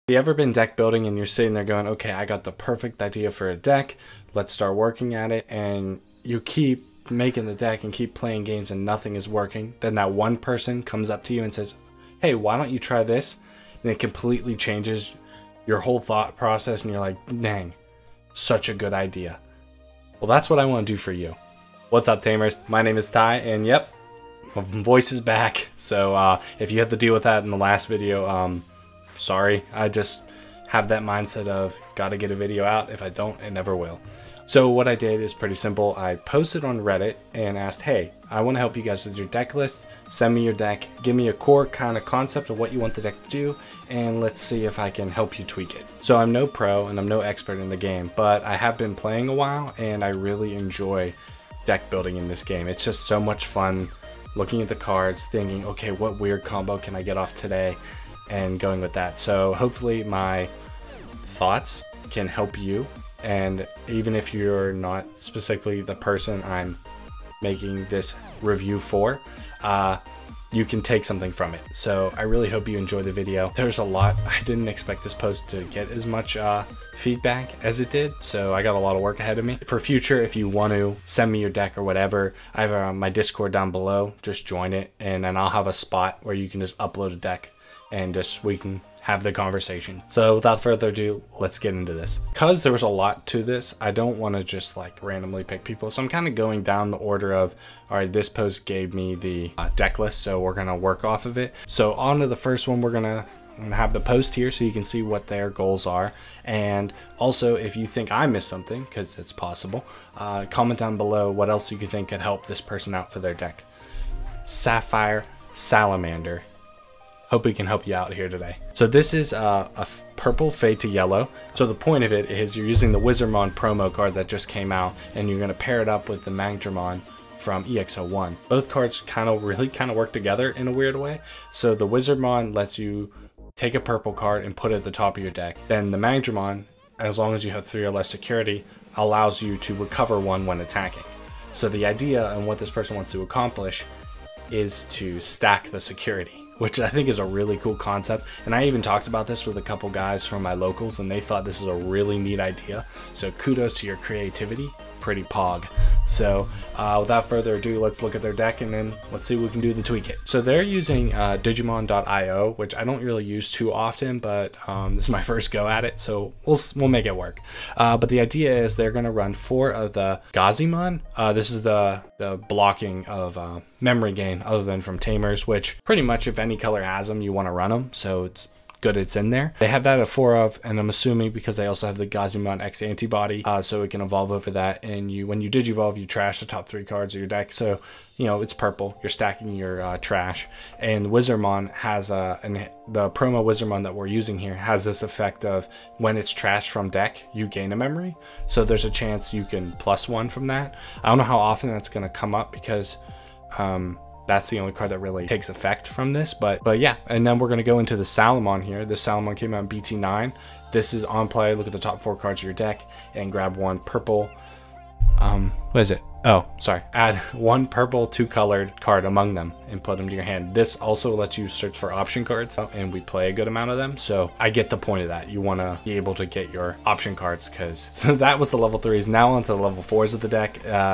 you ever been deck building and you're sitting there going, okay, I got the perfect idea for a deck, let's start working at it, and you keep making the deck and keep playing games and nothing is working, then that one person comes up to you and says, hey, why don't you try this? And it completely changes your whole thought process, and you're like, dang, such a good idea. Well, that's what I want to do for you. What's up, Tamers? My name is Ty, and yep, my voice is back. So if you had to deal with that in the last video, sorry. I just have that mindset of gotta get a video out. If I don't, it never will. So what I did is pretty simple. I posted on Reddit and asked, hey, I want to help you guys with your deck list. Send me your deck, give me a core kind of concept of what you want the deck to do, and let's see if I can help you tweak it. So I'm no pro and I'm no expert in the game, but I have been playing a while and I really enjoy deck building in this game. It's just so much fun looking at the cards, thinking, okay, what weird combo can I get off today, and going with that. So hopefully my thoughts can help you. And even if you're not specifically the person I'm making this review for, you can take something from it. So I really hope you enjoy the video. There's a lot. I didn't expect this post to get as much feedback as it did, so I got a lot of work ahead of me. For future, if you want to send me your deck or whatever, I have my Discord down below. Just join it, and then I'll have a spot where you can just upload a deck and just we can have the conversation. So without further ado, let's get into this. Because there was a lot to this, I don't want to just like randomly pick people. So I'm kind of going down the order of, all right, this post gave me the deck list, so we're going to work off of it. So on to the first one, I'm gonna have the post here so you can see what their goals are. And also, if you think I missed something, because it's possible, comment down below what else you could think could help this person out for their deck. Sapphire Salamander. Hope we can help you out here today. So this is a purple fade to yellow. So the point of it is you're using the Wizardmon promo card that just came out, and you're going to pair it up with the Magnadramon from EX01. Both cards really work together in a weird way. So the Wizardmon lets you take a purple card and put it at the top of your deck. Then the Magnadramon, as long as you have 3 or less security, allows you to recover 1 when attacking. So the idea and what this person wants to accomplish is to stack the security, which I think is a really cool concept. And I even talked about this with a couple guys from my locals, and they thought this is a really neat idea. So kudos to your creativity, pretty pog. So without further ado, let's look at their deck and then let's see what we can do to tweak it. So they're using Digimon.io, which I don't really use too often, but this is my first go at it, so we'll make it work. But the idea is they're going to run 4 of the Digimon. This is the blocking of memory gain other than from Tamers, which pretty much if any color has them, you want to run them. So it's good it's in there. They have that at 4 of, and I'm assuming because they also have the Digimon X antibody, so it can evolve over that. And when you Digivolve, you trash the top 3 cards of your deck. So, you know, it's purple. You're stacking your trash. And the Wizardmon has the promo Wizardmon that we're using here has this effect of when it's trashed from deck, you gain a memory. So there's a chance you can +1 from that. I don't know how often that's going to come up because that's the only card that really takes effect from this, but yeah. And then we're going to go into the Salamon here. This Salamon came out in BT9. This is on play. Look at the top 4 cards of your deck and grab 1 purple. What is it? Oh, sorry. Add 1 purple 2-colored card among them and put them to your hand. This also lets you search for option cards, and we play a good amount of them. So I get the point of that. You want to be able to get your option cards, because so that was the level 3s. Now onto the level 4s of the deck.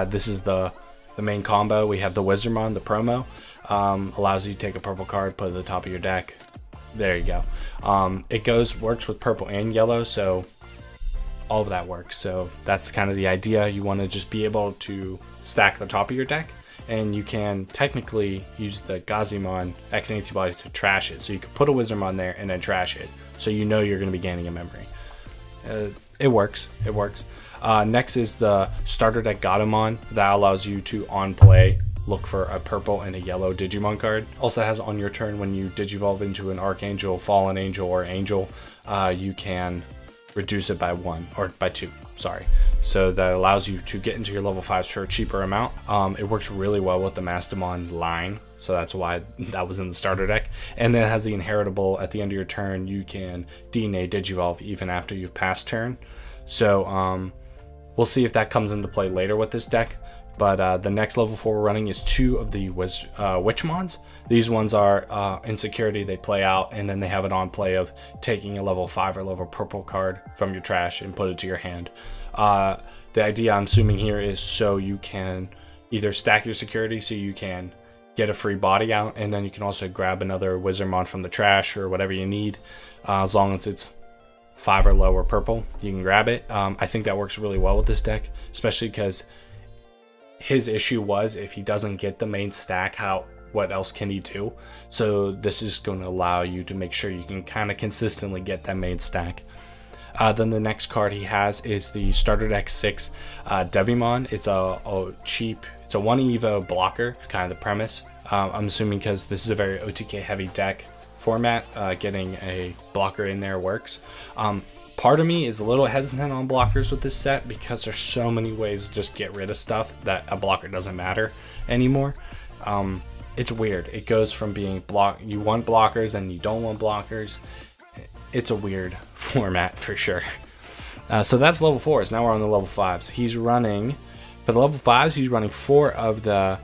This is the main combo. We have the Wizardmon, the promo, allows you to take a purple card, put it at the top of your deck. There you go. It works with purple and yellow, so all of that works. So that's kind of the idea. You want to just be able to stack the top of your deck, and you can technically use the Digimon X antibody to trash it. So you can put a Wizardmon there and then trash it, so you know you're going to be gaining a memory. It works. It works. Next is the starter deck Godamon. That allows you to on play look for a purple and a yellow Digimon card. Also has on your turn, when you Digivolve into an Archangel, Fallen Angel, or Angel, you can reduce it by 1 or by 2. Sorry. So that allows you to get into your level 5s for a cheaper amount. It works really well with the Magnadramon line, so that's why that was in the starter deck. And then it has the inheritable. At the end of your turn, you can DNA Digivolve even after you've passed turn. So we'll see if that comes into play later with this deck. But the next level 4 we're running is 2 of the Witchmons. These ones are in security, they play out, and then they have an on play of taking a level 5 or level purple card from your trash and put it to your hand. The idea I'm assuming here is so you can either stack your security so you can get a free body out, and then you can also grab another Wizardmon from the trash or whatever you need. As long as it's 5 or lower purple, you can grab it. I think that works really well with this deck, especially because his issue was if he doesn't get the main stack, what else can he do? So this is going to allow you to make sure you can kind of consistently get that main stack. Then the next card he has is the Starter Deck 6 Digimon. It's a cheap, it's a 1 Evo blocker. It's kind of the premise. I'm assuming because this is a very OTK heavy deck format, getting a blocker in there works. Part of me is a little hesitant on blockers with this set because there's so many ways to just get rid of stuff that a blocker doesn't matter anymore. It's weird. It goes from being you want blockers and you don't want blockers. It's a weird format for sure. So that's level 4s. Now we're on the level 5s. He's running, for the level 5s, he's running 4 of the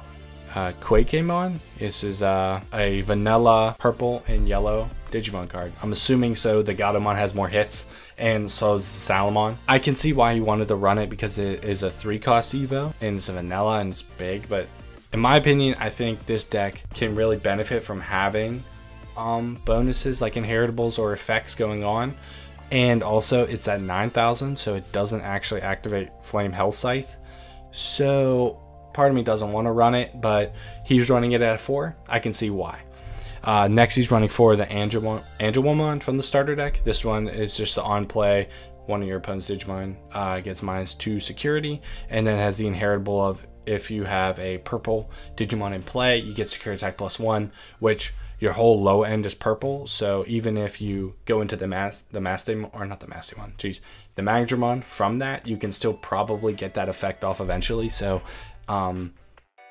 Quakemon. This is a vanilla purple and yellow Digimon card. I'm assuming so the Gatomon has more hits, and so is Salamon. I can see why he wanted to run it because it is a 3-cost Evo, and it's a vanilla and it's big, but in my opinion, I think this deck can really benefit from having bonuses like inheritables or effects going on, and also it's at 9,000, so it doesn't actually activate Flame Hell Scythe. So part of me doesn't want to run it, but he's running it at 4. I can see why. Next, he's running 4 of the Angelomon from the starter deck. This one is just the on play. One of your opponent's Digimon gets -2 security, and then has the inheritable of if you have a purple Digimon in play, you get security attack +1, which your whole low end is purple. So even if you go into the Magnadramon from that, you can still probably get that effect off eventually. So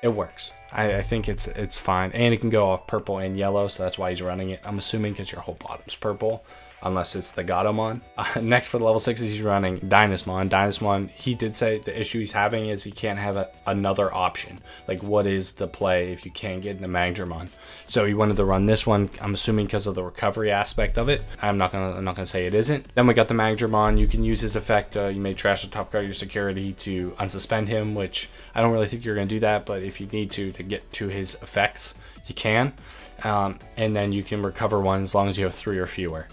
it works. I think it's fine, and it can go off purple and yellow, so that's why he's running it. I'm assuming because your whole bottom's purple, unless it's the Gatomon. Next for the level 6s, he's running Dynasmon. Dynasmon, he did say the issue he's having is he can't have another option. Like, what is the play if you can't get in the Magnadramon? So he wanted to run this one. I'm assuming because of the recovery aspect of it. I'm not gonna say it isn't. Then we got the Magnadramon. You can use his effect. You may trash the top card of your security to unsuspend him, which I don't really think you're gonna do that, but if you need to get to his effects, you can. And then you can recover one as long as you have 3 or fewer.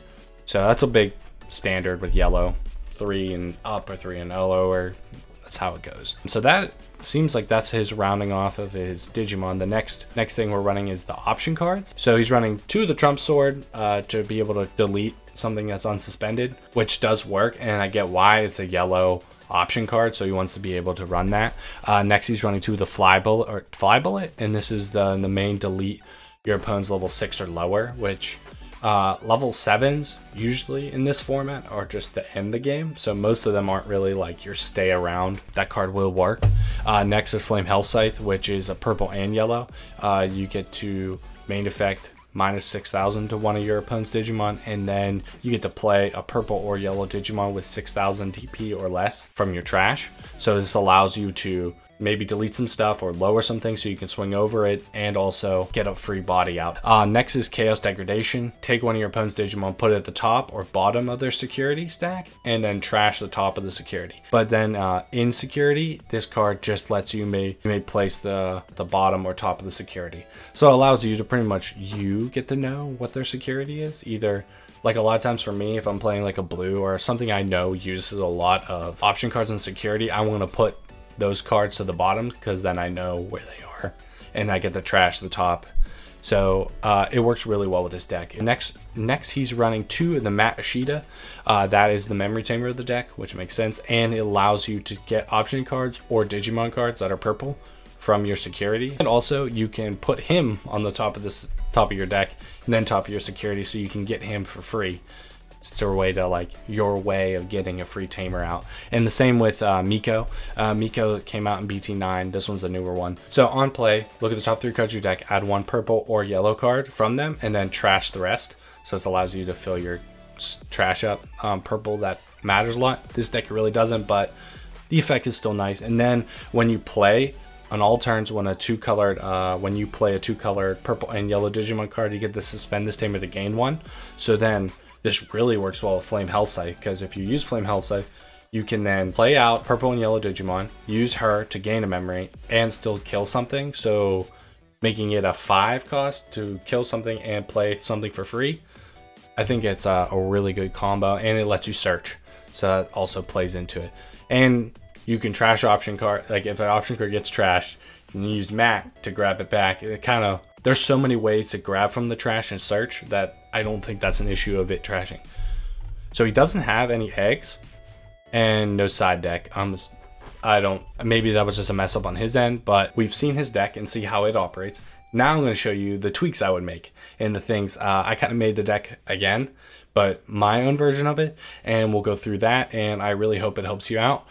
So that's a big standard with yellow, 3 and up or 3 and lower. That's how it goes. So that seems like that's his rounding off of his Digimon. The next thing we're running is the option cards. So he's running 2 of the Trump Sword to be able to delete something that's unsuspended, which does work, and I get why. It's a yellow option card, so he wants to be able to run that. Next, he's running 2 of the Fly Bullet, and this is the main delete your opponent's level 6 or lower, which level 7s usually in this format are just to end the game, so most of them aren't really like your stay around. That card will work. Next is Flame Hell Scythe, which is a purple and yellow. You get to main effect -6,000 to one of your opponent's Digimon, and then you get to play a purple or yellow Digimon with 6,000 DP or less from your trash. So this allows you to maybe delete some stuff or lower some things so you can swing over it and also get a free body out. Next is Chaos Degradation. Take one of your opponent's Digimon, put it at the top or bottom of their security stack, and then trash the top of the security. But then in security, this card just lets you may place the bottom or top of the security. So it allows you to pretty much get to know what their security is. Either like a lot of times for me, if I'm playing like a blue or something I know uses a lot of option cards and security, I want to put those cards to the bottom because then I know where they are and I get the trash the top. So it works really well with this deck. Next he's running 2 of the Matt Ashita. That is the memory tamer of the deck, which makes sense, and it allows you to get option cards or Digimon cards that are purple from your security, and also you can put him on the top of your deck and then top of your security, so you can get him for free. It's a way to your way of getting a free tamer out. And the same with Miko. Miko came out in BT9. This one's the newer one. So on play, look at the top 3 cards of your deck, add 1 purple or yellow card from them, and then trash the rest. So this allows you to fill your trash up. Purple, that matters a lot. This deck really doesn't, but the effect is still nice. And then when you play on all turns when when you play a 2-colored purple and yellow Digimon card, you get to suspend this tamer to gain 1. So then this really works well with Flame Hell Scythe, because if you use Flame Hell Scythe, you can then play out purple and yellow Digimon, use her to gain a memory, and still kill something. So making it a 5 cost to kill something and play something for free. I think it's a really good combo, and it lets you search. So that also plays into it. And you can trash option card. Like if an option card gets trashed, you can use Mac to grab it back. There's so many ways to grab from the trash and search that I don't think that's an issue of it trashing. So he doesn't have any eggs and no side deck. Maybe that was just a mess up on his end, but we've seen his deck and see how it operates. Now I'm going to show you the tweaks I would make and the things. I kind of made the deck again, but my own version of it, and we'll go through that, and I really hope it helps you out.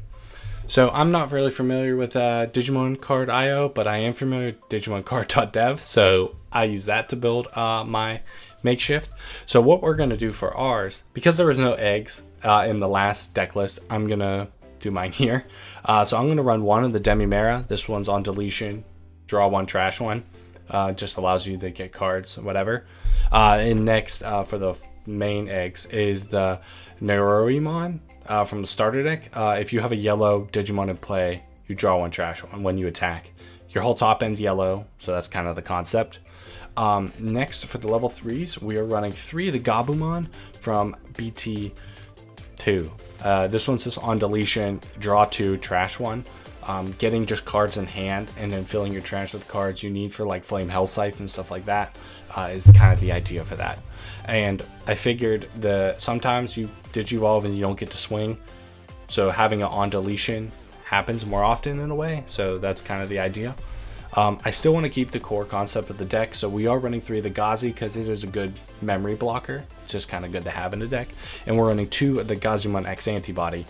So I'm not really familiar with Digimon Card IO, but I am familiar with DigimonCard.dev, so I use that to build my makeshift. So what we're going to do for ours, because there was no eggs in the last deck list, I'm going to do mine here. So I'm going to run one of the Demimera. This one's on deletion, draw 1, trash 1. Just allows you to get cards, whatever. And next for the main eggs is the Neuroimon from the starter deck. If you have a yellow Digimon in play, you draw 1, trash 1 when you attack. Your whole top end's yellow, so that's kind of the concept. Next for the level 3s, we are running 3 of the Gabumon from BT2. This one's just on deletion, draw 2, trash 1. Getting just cards in hand and then filling your trash with cards you need for like Flame Hell Scythe and stuff like that is kind of the idea for that. And I figured that sometimes you Digivolve and you don't get to swing, so having it on deletion happens more often in a way, so that's kind of the idea. I still want to keep the core concept of the deck, so we are running 3 of the Gazi because it is a good memory blocker. It's just kind of good to have in the deck. And we're running 2 of the Gazumon X Antibody.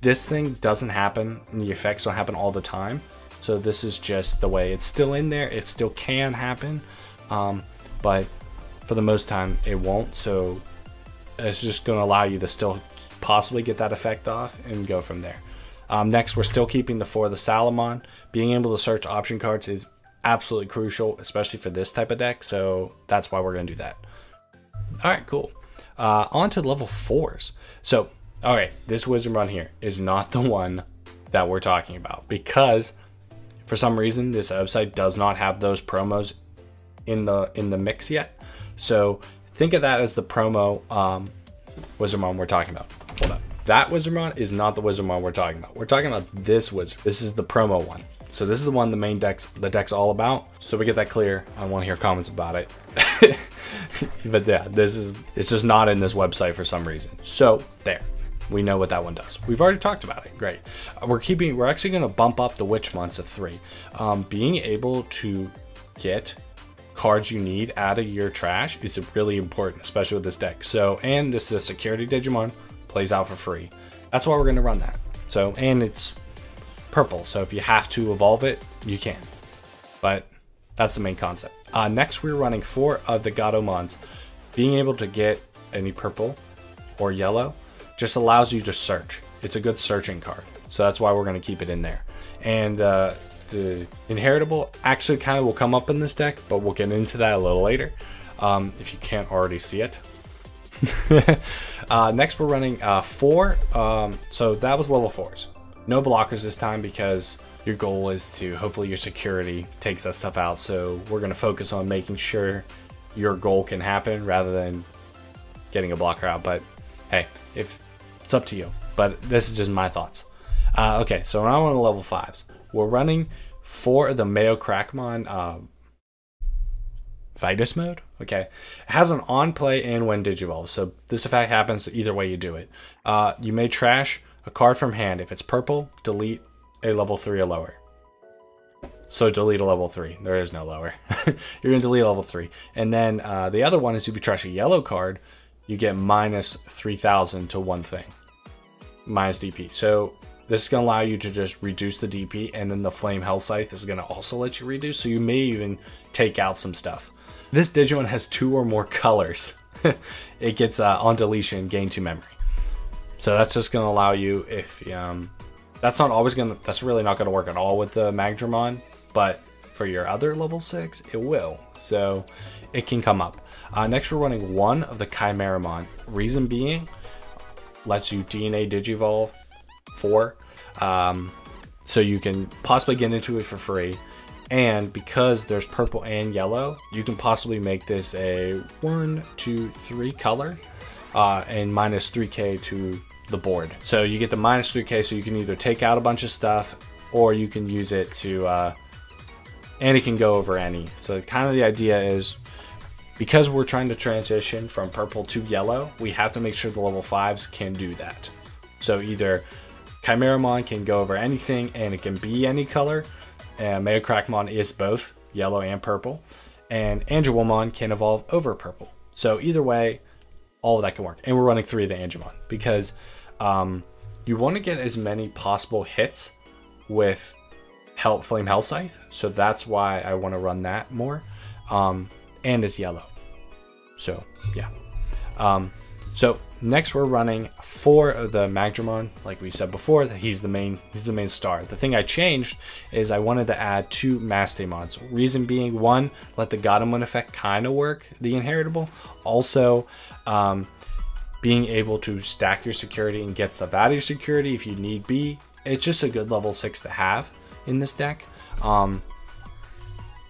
This thing doesn't happen, and the effects don't happen all the time. So this is just the way it's still in there. It still can happen, but for the most time it won't. So it's just going to allow you to still possibly get that effect off and go from there. Next, we're still keeping the 4 of the Salamon. Being able to search option cards is absolutely crucial, especially for this type of deck. So that's why we're going to do that. All right, cool. On to level 4s. So, all right, this wizard run here is not the one that we're talking about because for some reason this website does not have those promos in the mix yet. So think of that as the promo Wizardmon we're talking about. Hold up. That Wizardmon is not the Wizardmon we're talking about. We're talking about this wizard. This is the promo one. So this is the one the deck's all about. So we get that clear. I want to hear comments about it. But yeah, it's just not in this website for some reason. So there. We know what that one does. We've already talked about it. Great. We're actually going to bump up the Witch Months to 3. Being able to get cards you need out of your trash is really important, especially with this deck. So, and this is a security Digimon, plays out for free. That's why we're going to run that. So, and it's purple, so if you have to evolve it, you can. But that's the main concept. Next, we're running 4 of the Gatomons. Being able to get any purple or yellow just allows you to search. It's a good searching card, so that's why we're going to keep it in there. And the inheritable actually kind of will come up in this deck, but we'll get into that a little later if you can't already see it. Next we're running 4, so that was level 4s. No blockers this time because your goal is to hopefully your security takes that stuff out, so we're going to focus on making sure your goal can happen rather than getting a blocker out. But hey, if it's up to you, but this is just my thoughts. Okay, so now we're on the level 5s. We're running 4 of the Mayo Crackmon Vitus mode. Okay, it has an on play and when Digivolve, so this effect happens either way you do it. You may trash a card from hand. If it's purple, delete a level 3 or lower. So delete a level 3. There is no lower. You're gonna delete a level 3, and then the other one is if you trash a yellow card, you get minus 3,000 to one thing, minus DP. So this is going to allow you to just reduce the DP, and then the Flame Hell Scythe is going to also let you reduce, so you may even take out some stuff. This Digimon has 2 or more colors. It gets on deletion, gain 2 memory. So that's just going to allow you, if that's really not going to work at all with the Magnadramon, but for your other level 6, it will. So it can come up. Next, we're running one of the Chimeramon. Reason being, lets you DNA Digivolve 4. So you can possibly get into it for free. And because there's purple and yellow, you can possibly make this a 1, 2, 3 color and minus 3k to the board. So you get the minus 3k, so you can either take out a bunch of stuff or you can use it to, and it can go over any. So kind of the idea is, because we're trying to transition from purple to yellow, we have to make sure the level 5s can do that. So either Chimeramon can go over anything and it can be any color, and Magnadramon is both yellow and purple, and Angewomon can evolve over purple. So either way, all of that can work. And we're running 3 of the Angemon because you want to get as many possible hits with Flame Hell Scythe. So that's why I want to run that more. And it's yellow. So yeah. So next we're running 4 of the Magnadramon. Like we said before, that he's the main star. The thing I changed is I wanted to add 2 Mastamons. Reason being, 1, let the Godamon effect kind of work, the inheritable. Also, being able to stack your security and get stuff out of your security if you need be. It's just a good level 6 to have in this deck.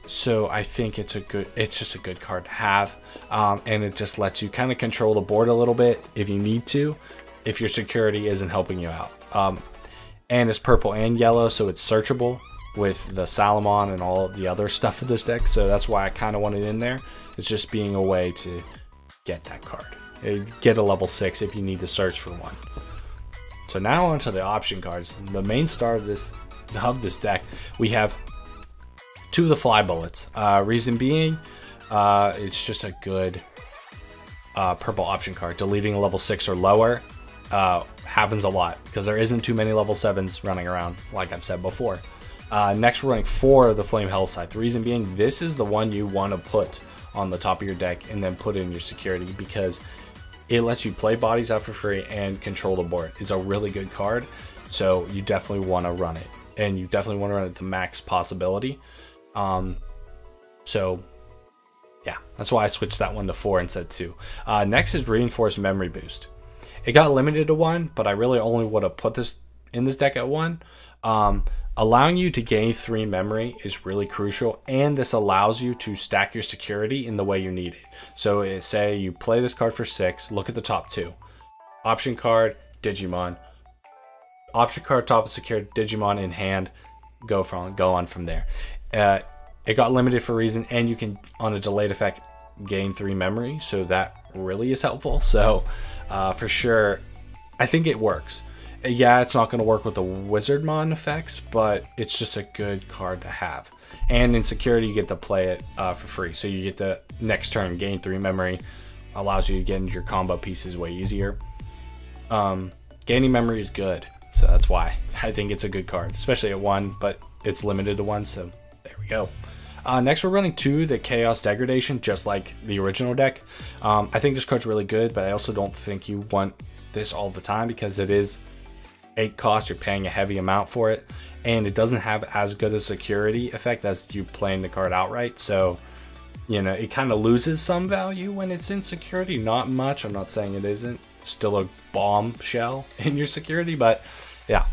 So I think it's just a good card to have, and it just lets you kind of control the board a little bit if you need to, if your security isn't helping you out. And it's purple and yellow, so it's searchable with the Salamon and all the other stuff of this deck. So that's why I kind of want it in there. It's just being a way to get that card, get a level 6 if you need to search for one. So now onto the option cards. The main star of this deck, we have 2 of the Fly Bullets. Reason being, it's just a good purple option card. Deleting a level 6 or lower happens a lot because there isn't too many level 7s running around, like I've said before. Next, we're running 4 of the Flame Hell Scythe. The reason being, this is the one you want to put on the top of your deck and then put in your security because it lets you play bodies out for free and control the board. It's a really good card, so you definitely want to run it, and you definitely want to run it to max possibility. So yeah, that's why I switched that one to 4 instead of 2. Next is Reinforced Memory Boost. It got limited to 1, but I really only would have put this in this deck at 1. Allowing you to gain 3 memory is really crucial, and this allows you to stack your security in the way you need it. So say you play this card for 6, look at the top 2. Option card, Digimon. Option card, top of security, Digimon in hand, go on from there. It got limited for a reason, and you can, on a delayed effect, gain 3 memory, so that really is helpful. So for sure, I think it works. Yeah, it's not going to work with the Wizardmon effects, but it's just a good card to have. And in security, you get to play it for free. So you get the next turn, gain 3 memory, allows you to get into your combo pieces way easier. Gaining memory is good, so that's why I think it's a good card, especially at 1, but it's limited to 1, so there we go. Next, we're running 2, the Chaos Degradation, just like the original deck. I think this card's really good, but I also don't think you want this all the time because it is 8 cost. You're paying a heavy amount for it, and it doesn't have as good a security effect as you playing the card outright. So, you know, it kind of loses some value when it's in security. Not much. I'm not saying it isn't. Still a bombshell in your security, but yeah.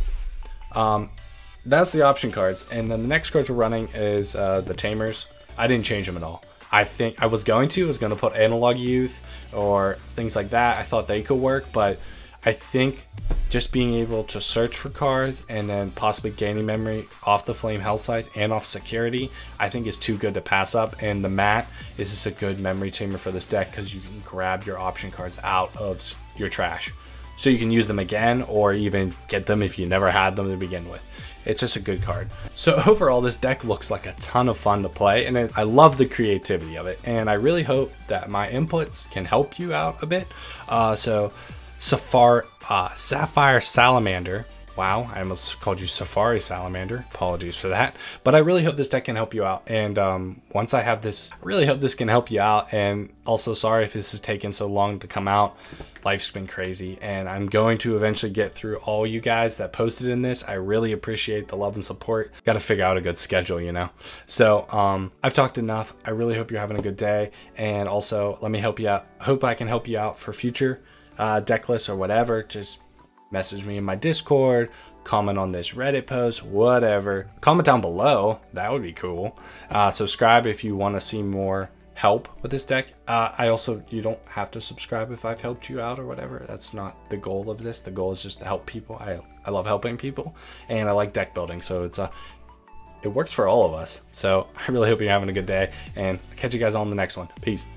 That's the option cards, and then the next cards we're running is the Tamers. I didn't change them at all. I think I was going to put Analog Youth or things like that. I thought they could work, but I think just being able to search for cards and then possibly gaining memory off the Flame Hell Scythe and off security, I think is too good to pass up. And the mat is just a good memory tamer for this deck because you can grab your option cards out of your trash, so you can use them again or even get them if you never had them to begin with. It's just a good card. So overall, this deck looks like a ton of fun to play, and I love the creativity of it, and I really hope that my inputs can help you out a bit. So Sapphire Salamander, Wow, I almost called you Safari Salamander. Apologies for that. But I really hope this deck can help you out. And once I have this, I really hope this can help you out. And also sorry if this has taken so long to come out. Life's been crazy, and I'm going to eventually get through all you guys that posted in this. I really appreciate the love and support. Got to figure out a good schedule, you know? So I've talked enough. I really hope you're having a good day. And also let me help you out. Hope I can help you out for future deck lists or whatever. Just message me in my Discord, comment on this Reddit post, whatever. Comment down below. That would be cool. Subscribe if you want to see more help with this deck. You don't have to subscribe if I've helped you out or whatever. That's not the goal of this. The goal is just to help people. I love helping people, and I like deck building, so it works for all of us. So I really hope you're having a good day, and I'll catch you guys on the next one. Peace.